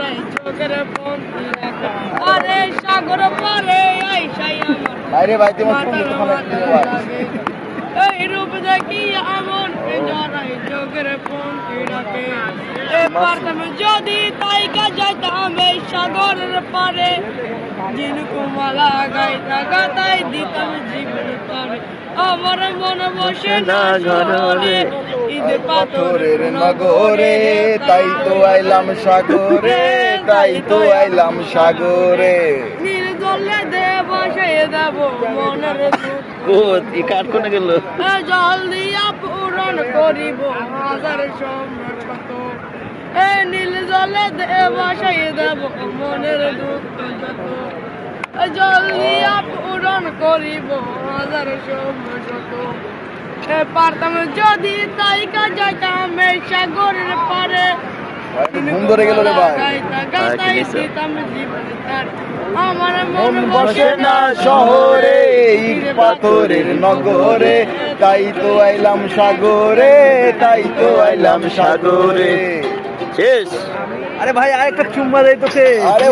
নাই চোখের বন্দি রাখা আরে সাগর পারে আইসাই আমার বাইরে বাইতে এই রূপ দেখি আমন জড়াই চোখের বন্দি রাখে পারতাম যদি তাই যাইতাম এই সাগরের পারে জিনকুমালা গাইতা গাতাই দিতাম জীবন তারে আমার মন বসে না ঘরে ঈদ পাথরের নগরে তাই তো আইলাম সাগরে তাই তো আইলাম সাগরে নীল জলে দে বসাই দেব মনের কোথি কাট কোনে গেল জল দিয়া পূরণ করিব হাজার সম্রাট এ নীল জলে দে বসাই দেব মনের দুঃখ যত জল দিয়া পূরণ করিব হাজার সম্রাট পারতাম যদি তাই যাইতাম এই সাগরের পারে ঘুম ধরে গেল রে ভাই আমার মন বসে না শহরে ইট পাথরের নগরে তাই তো আইলাম সাগরে তাই তো আইলাম সাগরে শেষ আরে ভাই আরেকটা চুম্মা দেই তোকে আরে